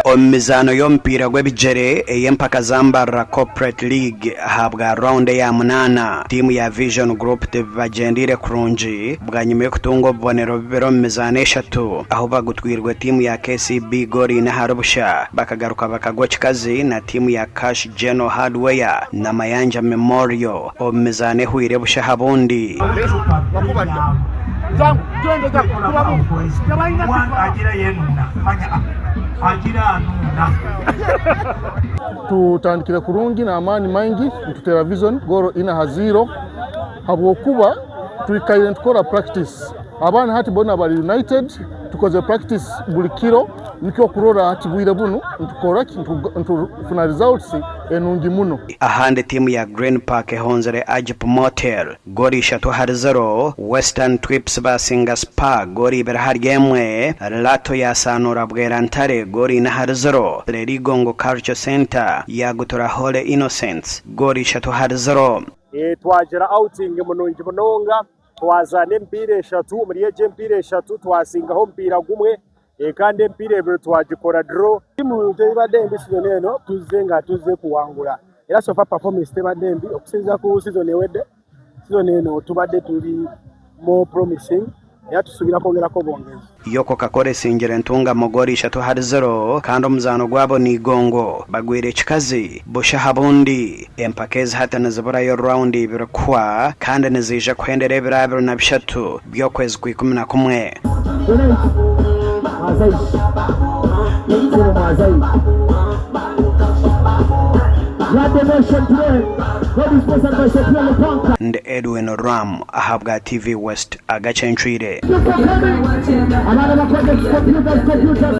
Omizano y'omupiira gw'ebigere ey'empaka z'Ambarra Corporate League ahabwa round ya munana. Timu ya Vision Group tebagendire kurungi bwanyuma yo kutunga obubonero bibiri mu mizano eshatu aho bagutwirwe timu ya KCB Gori na Harubusha bakagaruka bakagwa kikazi na timu ya Cash General Hardware na Mayanja Memorial omizano ehwire busha habundi. Tutandikira kurungi na amani maingi tutera Vision Goro ina haziro habwokuba tulikaire tukora practice abana hati bona bali united tukoze practice buli kiro nikyo kurora hati bwire bunu tukora tufuna results enungi muno. Ahande timu ya Green Park ehonzere Ajip Motel Gori 3-0 Western Twips basinga Spa Gori berharyemwe Lato ya Sanura Bwerantare Gori 4-0 Rerigongo Culture Center ya Gutora Hole Innocence Gori 3-0. Twagera outing munongi munonga twazana empire 3 muri eje empire 3 twasingaho mpira gumwe kandi empire ebyo twagikora draw timu tebadembi season eno tuzenga tuze kuwangula era sofa performance tebadembi okusinza ku season ewedde season eno tubadde tuli more promising ya tusubira kongera ko bongeza Yoko Kakore sinjire ntunga Mogori 3-0 kandi omuzano gwabo ni Gongo bagwire kikazi busha habundi empakezi hata nazibura yo round ibiri kwa kandi nizija kwendera ebirabiro na bishatu byokwezi ku 11. And Edwin Ram ahabwa TV West agacentrire.